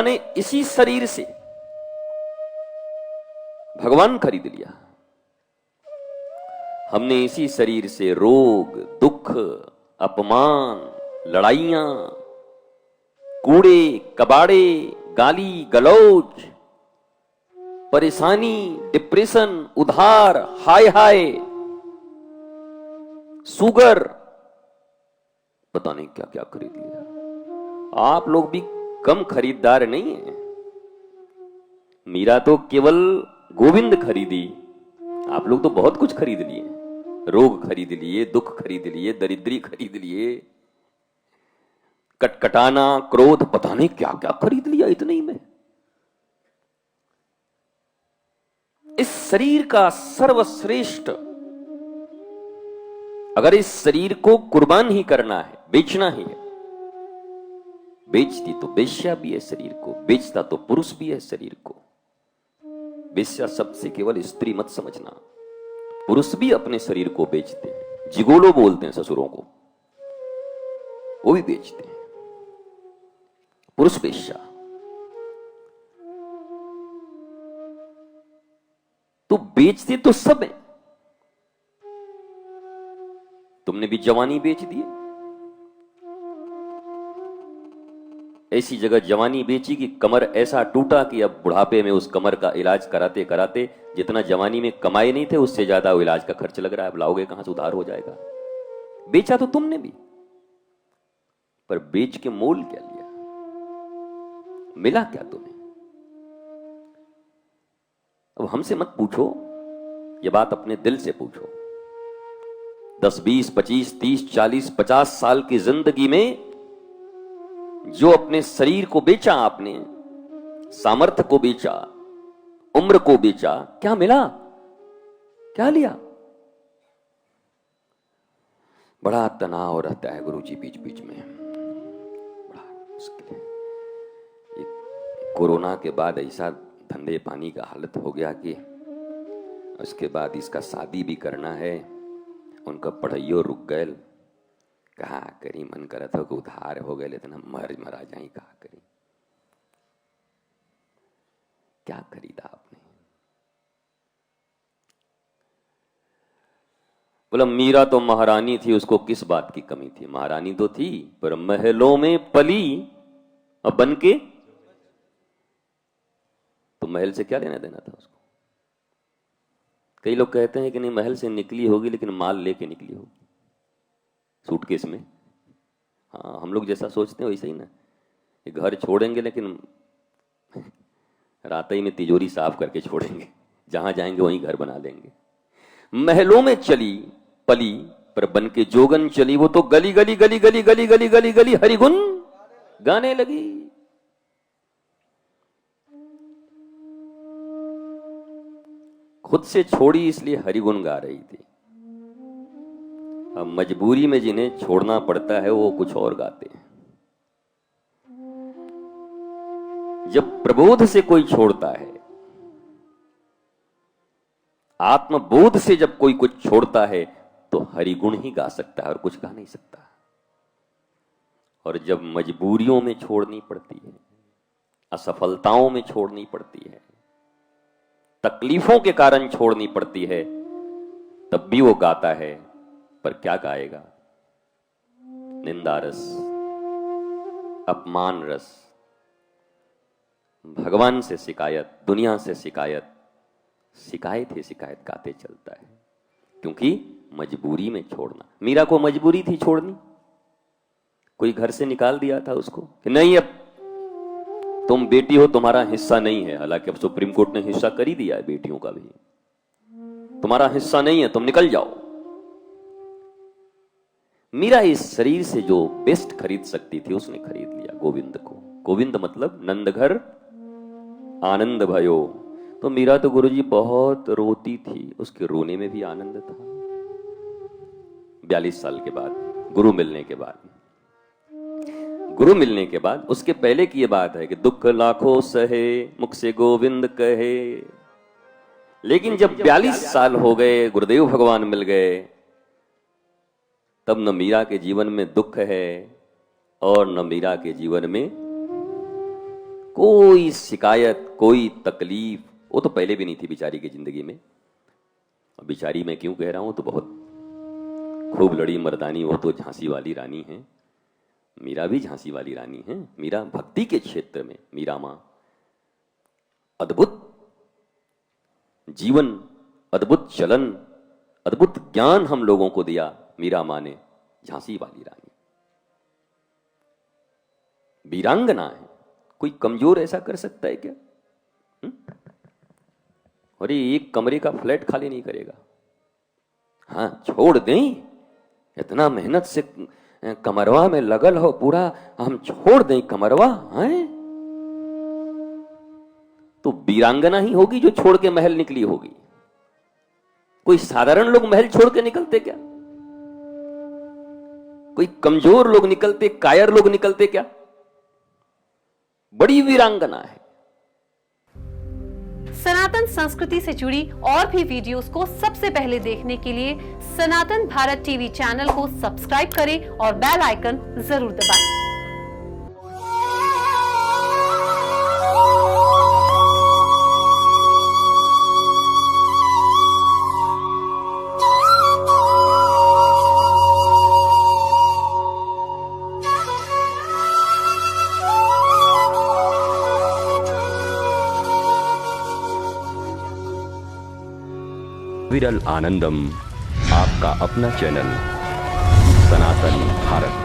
ने इसी शरीर से भगवान खरीद लिया। हमने इसी शरीर से रोग, दुख, अपमान, लड़ाइयां, कूड़े कबाड़े, गाली गलौज, परेशानी, डिप्रेशन, उधार, हाय हाय, शुगर, पता नहीं क्या क्या खरीद लिया। आप लोग भी कम खरीदार नहीं है। मीरा तो केवल गोविंद खरीदी, आप लोग तो बहुत कुछ खरीद लिए। रोग खरीद लिए, दुख खरीद लिए, दरिद्री खरीद लिए, कटकटाना, क्रोध, पता नहीं क्या क्या खरीद लिया इतने ही में। इस शरीर का सर्वश्रेष्ठ, अगर इस शरीर को कुर्बान ही करना है, बेचना ही है, बेचती तो वेश्या भी है शरीर को, बेचता तो पुरुष भी है शरीर को। वेश्या शब्द से केवल स्त्री मत समझना, पुरुष भी अपने शरीर को बेचते हैं। जिगोलो बोलते हैं ससुरों को, वो भी बेचते हैं, पुरुष वेश्या। तो बेचते तो सब है। तुमने भी जवानी बेच दी, ऐसी जगह जवानी बेची कि कमर ऐसा टूटा कि अब बुढ़ापे में उस कमर का इलाज कराते कराते जितना जवानी में कमाए नहीं थे उससे ज्यादा इलाज का खर्च लग रहा है। अब लाओगे कहां से, उधार हो जाएगा। बेचा तो तुमने भी, पर बेच के मोल क्या लिया, मिला क्या तुम्हें? अब हमसे मत पूछो, ये बात अपने दिल से पूछो। 10, 20, 25, 30, 40, 50 साल की जिंदगी में जो अपने शरीर को बेचा आपने, सामर्थ्य को बेचा, उम्र को बेचा, क्या मिला, क्या लिया? बड़ा तनाव रहता है गुरुजी बीच बीच में, बड़ा मुश्किल है। कोरोना के बाद ऐसा धंधे पानी का हालत हो गया कि उसके बाद इसका शादी भी करना है, उनका पढ़ाइयो रुक गए। कहा करी, मन करा था कि उधार हो गए, लेकिन हम मरा जाए, कहा करी। क्या खरीदा आपने? बोला मीरा तो महारानी थी, उसको किस बात की कमी थी? महारानी तो थी, पर महलों में पली और बन के, तो महल से क्या लेना देना था उसको? कई लोग कहते हैं कि नहीं, महल से निकली होगी लेकिन माल लेके निकली होगी सूटकेस में। हाँ, हम लोग जैसा सोचते हैं वैसे ही ना, ये घर छोड़ेंगे लेकिन रात ही में तिजोरी साफ करके छोड़ेंगे, जहां जाएंगे वहीं घर बना लेंगे। महलों में चली पली पर बन के जोगन चली, वो तो गली गली गली गली गली गली गली गली हरिगुण गाने लगी। खुद से छोड़ी इसलिए हरिगुण गा रही थी। अब मजबूरी में जिन्हें छोड़ना पड़ता है वो कुछ और गाते हैं। जब प्रबोध से कोई छोड़ता है, आत्मबोध से जब कोई कुछ छोड़ता है, तो हरिगुण ही गा सकता है और कुछ गा नहीं सकता। और जब मजबूरियों में छोड़नी पड़ती है, असफलताओं में छोड़नी पड़ती है, तकलीफों के कारण छोड़नी पड़ती है, तब भी वो गाता है। पर क्या गाएगा? निंदा रस, अपमान रस, भगवान से शिकायत, दुनिया से शिकायत, शिकायत ही शिकायत गाते चलता है। क्योंकि मजबूरी में छोड़ना। मीरा को मजबूरी थी छोड़नी। कोई घर से निकाल दिया था उसको कि नहीं, अब तुम बेटी हो, तुम्हारा हिस्सा नहीं है। हालांकि अब सुप्रीम कोर्ट ने हिस्सा कर ही दिया है बेटियों का भी, तुम्हारा हिस्सा नहीं है, तुम निकल जाओ। मीरा इस शरीर से जो बेस्ट खरीद सकती थी उसने खरीद लिया, गोविंद को। गोविंद मतलब नंदघर आनंद भयो। तो मीरा तो गुरुजी बहुत रोती थी, उसके रोने में भी आनंद था। 42 साल के बाद, गुरु मिलने के बाद, गुरु मिलने के बाद, उसके पहले की यह बात है कि दुख लाखों सहे, मुख से गोविंद कहे। लेकिन जब 42 साल हो गए, गुरुदेव भगवान मिल गए, तब न मीरा के जीवन में दुख है और न मीरा के जीवन में कोई शिकायत, कोई तकलीफ, वो तो पहले भी नहीं थी बेचारी की जिंदगी में। अब बेचारी मैं क्यों कह रहा हूं, तो बहुत खूब लड़ी मर्दानी, वो तो झांसी वाली रानी है। मीरा भी झांसी वाली रानी है। मीरा भक्ति के क्षेत्र में, मीरा मां अद्भुत जीवन, अद्भुत चलन, अद्भुत ज्ञान हम लोगों को दिया मीरा मां ने। झांसी वाली रानी वीरांगना है। कोई कमजोर ऐसा कर सकता है क्या? अरे एक कमरे का फ्लैट खाली नहीं करेगा। हाँ, छोड़ दें, इतना मेहनत से कमरवा में लगल हो पूरा, हम छोड़ दें कमरवा हैं? तो वीरांगना ही होगी जो छोड़ के महल निकली होगी। कोई साधारण लोग महल छोड़ के निकलते क्या? कोई कमजोर लोग निकलते, कायर लोग निकलते क्या? बड़ी वीरांगना है। सनातन संस्कृति से जुड़ी और भी वीडियोस को सबसे पहले देखने के लिए सनातन भारत टीवी चैनल को सब्सक्राइब करें और बेल आइकन जरूर दबाएं। विरल आनंदम, आपका अपना चैनल सनातन भारत।